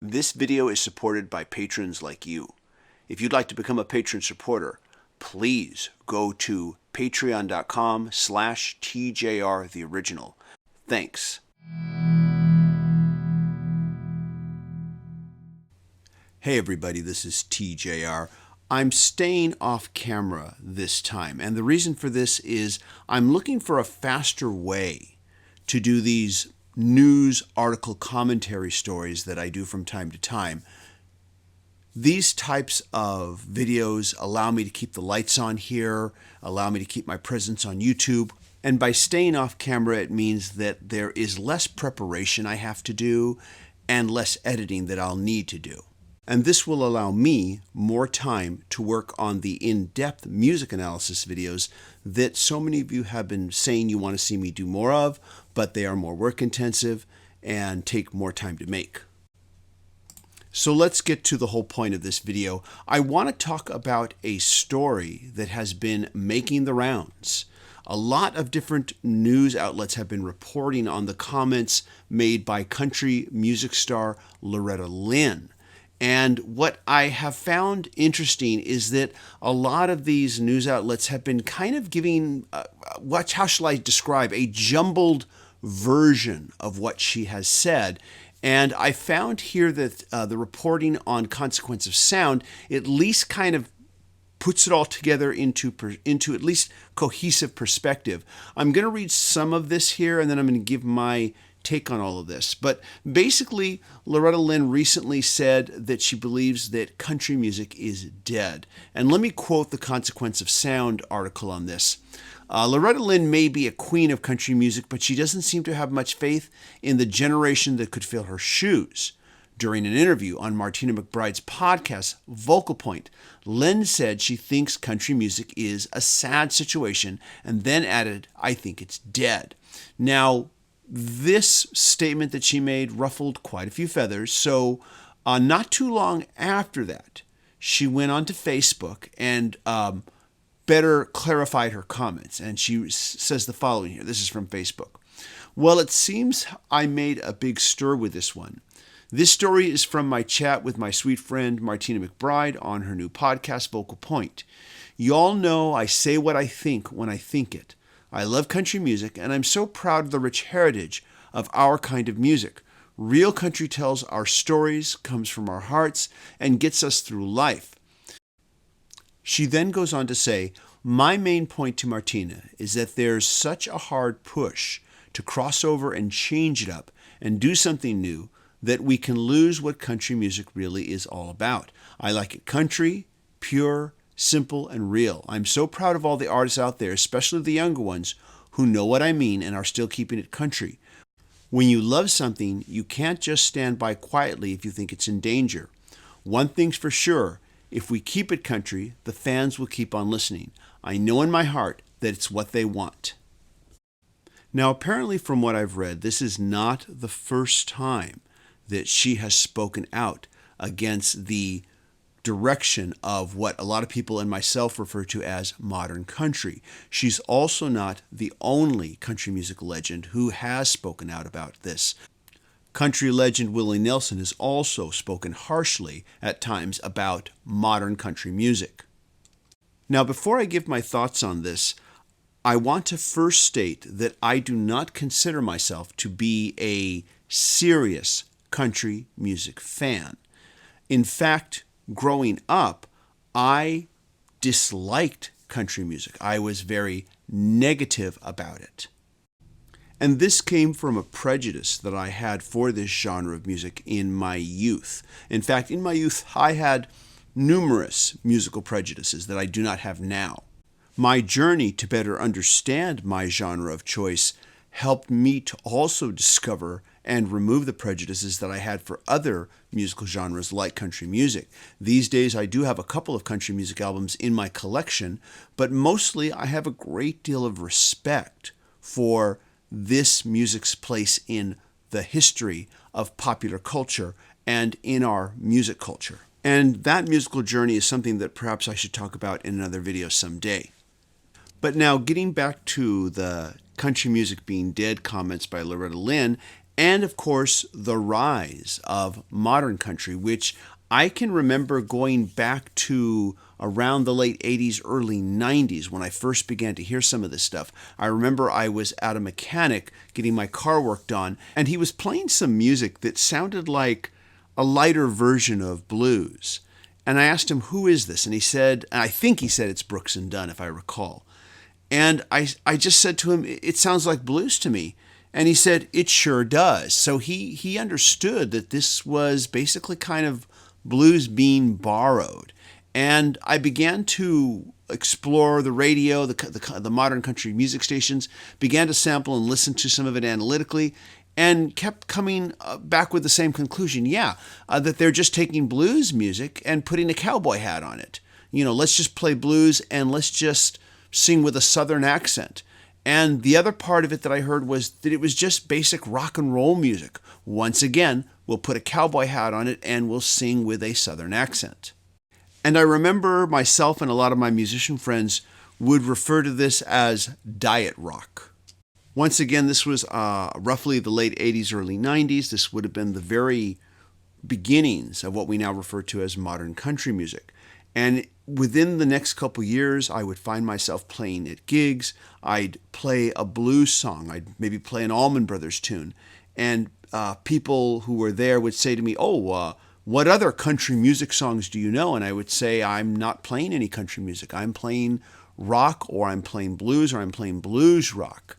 This video is supported by patrons like you. If you'd like to become a patron supporter, please go to patreon.com/TJRTheOriginal. Thanks. Hey everybody, this is TJR. I'm staying off camera this time, and the reason for this is I'm looking for a faster way to do these news article commentary stories that I do from time to time. These types of videos allow me to keep the lights on here, allow me to keep my presence on YouTube, and by staying off camera it means that there is less preparation I have to do and less editing that I'll need to do. And this will allow me more time to work on the in-depth music analysis videos that so many of you have been saying you want to see me do more of, but they are more work intensive and take more time to make. So let's get to the whole point of this video. I want to talk about a story that has been making the rounds. A lot of different news outlets have been reporting on the comments made by country music star Loretta Lynn. And what I have found interesting is that a lot of these news outlets have been kind of giving, how shall I describe, a jumbled version of what she has said. And I found here that the reporting on Consequence of Sound at least kind of puts it all together into at least cohesive perspective. I'm going to read some of this here, and then I'm going to give my take on all of this. But basically, Loretta Lynn recently said that she believes that country music is dead. And let me quote the Consequence of Sound article on this. Loretta Lynn may be a queen of country music, but she doesn't seem to have much faith in the generation that could fill her shoes. During an interview on Martina McBride's podcast, Vocal Point, Lynn said she thinks country music is a sad situation and then added, "I think it's dead." Now, this statement that she made ruffled quite a few feathers, so not too long after that, she went onto Facebook and better clarified her comments, and she says the following here. This is from Facebook. "Well, it seems I made a big stir with this one. This story is from my chat with my sweet friend Martina McBride on her new podcast, Vocal Point. Y'all know I say what I think when I think it. I love country music, and I'm so proud of the rich heritage of our kind of music. Real country tells our stories, comes from our hearts, and gets us through life." She then goes on to say, "My main point to Martina is that there's such a hard push to cross over and change it up and do something new that we can lose what country music really is all about. I like it country, pure, simple, and real. I'm so proud of all the artists out there, especially the younger ones, who know what I mean and are still keeping it country. When you love something, you can't just stand by quietly if you think it's in danger. One thing's for sure, if we keep it country, the fans will keep on listening. I know in my heart that it's what they want." Now, apparently from what I've read, this is not the first time that she has spoken out against the direction of what a lot of people and myself refer to as modern country. She's also not the only country music legend who has spoken out about this. Country legend Willie Nelson has also spoken harshly at times about modern country music. Now, before I give my thoughts on this, I want to first state that I do not consider myself to be a serious country music fan. In fact, growing up, I disliked country music. I was very negative about it. And this came from a prejudice that I had for this genre of music in my youth. In fact, in my youth, I had numerous musical prejudices that I do not have now. My journey to better understand my genre of choice helped me to also discover and remove the prejudices that I had for other musical genres like country music. These days, I do have a couple of country music albums in my collection, but mostly I have a great deal of respect for this music's place in the history of popular culture and in our music culture. And that musical journey is something that perhaps I should talk about in another video someday. But now, getting back to the country music being dead comments by Loretta Lynn, And of course, the rise of modern country, which I can remember going back to around the late 80s, early 90s when I first began to hear some of this stuff. I remember I was at a mechanic getting my car worked on, and he was playing some music that sounded like a lighter version of blues. And I asked him, "Who is this?" And he said, and I think he said it's Brooks and Dunn, if I recall. And I just said to him, "It sounds like blues to me." And he said, "It sure does." So he understood that this was basically kind of blues being borrowed. And I began to explore the radio, the modern country music stations, began to sample and listen to some of it analytically, and kept coming back with the same conclusion. Yeah, that they're just taking blues music and putting a cowboy hat on it. Let's just play blues and let's just sing with a southern accent. And the other part of it that I heard was that it was just basic rock and roll music. Once again, we'll put a cowboy hat on it and we'll sing with a southern accent. And I remember myself and a lot of my musician friends would refer to this as diet rock. Once again, this was roughly the late 80s, early 90s. This would have been the very beginnings of what we now refer to as modern country music. And within the next couple years, I would find myself playing at gigs. I'd play a blues song. I'd maybe play an Allman Brothers tune. And people who were there would say to me, what other country music songs do you know? And I would say, I'm not playing any country music. I'm playing rock, or I'm playing blues, or I'm playing blues rock.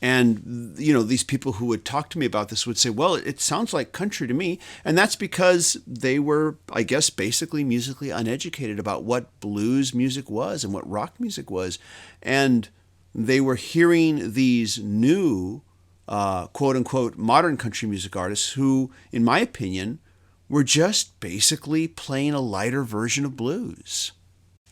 And, these people who would talk to me about this would say, well, it sounds like country to me. And that's because they were, I guess, basically musically uneducated about what blues music was and what rock music was. And they were hearing these new, quote unquote, modern country music artists who, in my opinion, were just basically playing a lighter version of blues.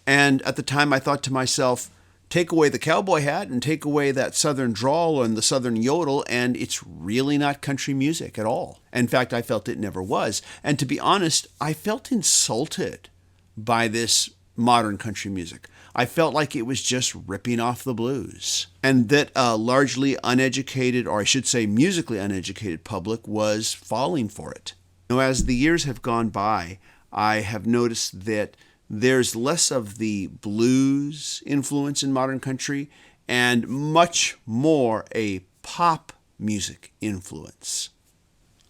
And at the time I thought to myself, take away the cowboy hat and take away that southern drawl and the southern yodel, and it's really not country music at all. In fact, I felt it never was. And to be honest, I felt insulted by this modern country music. I felt like it was just ripping off the blues, and that a largely uneducated, or I should say musically uneducated public was falling for it. As the years have gone by, I have noticed that there's less of the blues influence in modern country and much more a pop music influence.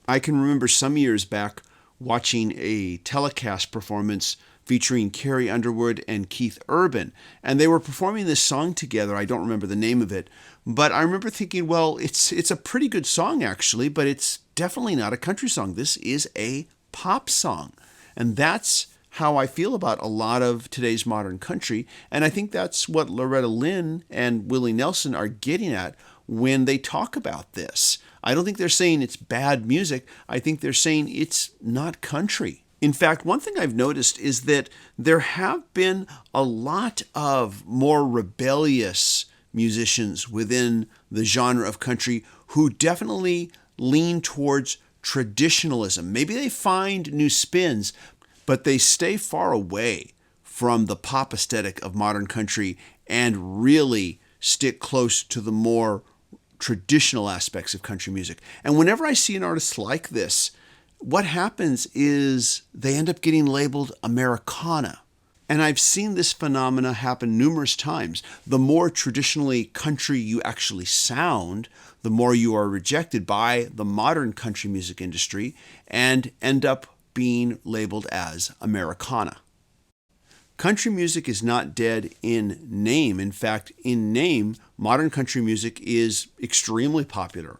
I can remember some years back watching a telecast performance featuring Carrie Underwood and Keith Urban, and they were performing this song together. I don't remember the name of it, but I remember thinking, well, it's a pretty good song actually, but it's definitely not a country song. This is a pop song. And that's how I feel about a lot of today's modern country. And I think that's what Loretta Lynn and Willie Nelson are getting at when they talk about this. I don't think they're saying it's bad music. I think they're saying it's not country. In fact, one thing I've noticed is that there have been a lot of more rebellious musicians within the genre of country who definitely lean towards traditionalism. Maybe they find new spins, but they stay far away from the pop aesthetic of modern country and really stick close to the more traditional aspects of country music. And whenever I see an artist like this, what happens is they end up getting labeled Americana. And I've seen this phenomena happen numerous times. The more traditionally country you actually sound, the more you are rejected by the modern country music industry and end up being labeled as Americana. Country music is not dead in name. In fact, in name, modern country music is extremely popular,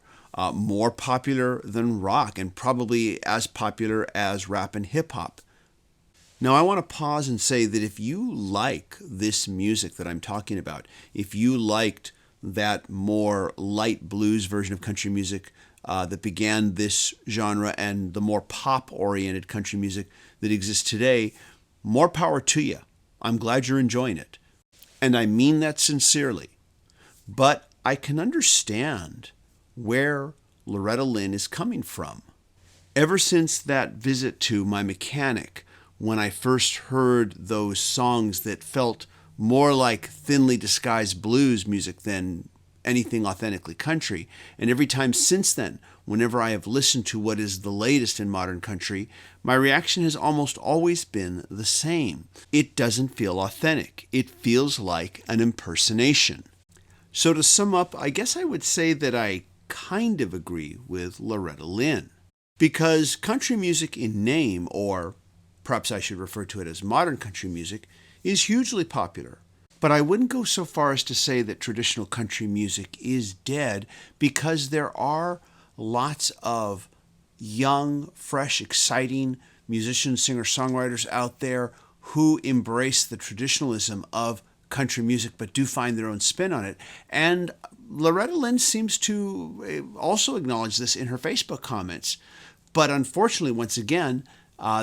more popular than rock, and probably as popular as rap and hip hop. Now, I want to pause and say that if you like this music that I'm talking about, if you liked that more light blues version of country music that began this genre and the more pop-oriented country music that exists today, more power to you. I'm glad you're enjoying it. And I mean that sincerely. But I can understand where Loretta Lynn is coming from. Ever since that visit to my mechanic, when I first heard those songs that felt more like thinly disguised blues music than anything authentically country. And every time since then, whenever I have listened to what is the latest in modern country, my reaction has almost always been the same. It doesn't feel authentic. It feels like an impersonation. So to sum up, I guess I would say that I kind of agree with Loretta Lynn. Because country music in name, or perhaps I should refer to it as modern country music, is hugely popular. But I wouldn't go so far as to say that traditional country music is dead, because there are lots of young, fresh, exciting musicians, singer-songwriters out there who embrace the traditionalism of country music but do find their own spin on it. And Loretta Lynn seems to also acknowledge this in her Facebook comments. But unfortunately, once again,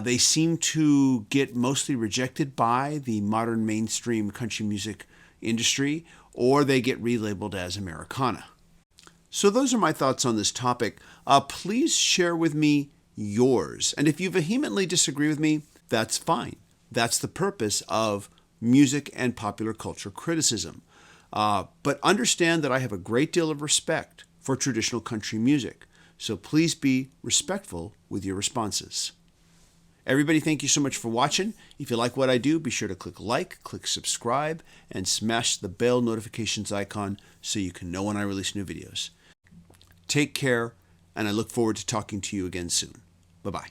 they seem to get mostly rejected by the modern mainstream country music industry, or they get relabeled as Americana. So those are my thoughts on this topic. Please share with me yours. And if you vehemently disagree with me, that's fine. That's the purpose of music and popular culture criticism. But understand that I have a great deal of respect for traditional country music. So please be respectful with your responses. Everybody, thank you so much for watching. If you like what I do, be sure to click like, click subscribe, and smash the bell notifications icon so you can know when I release new videos. Take care, and I look forward to talking to you again soon. Bye-bye.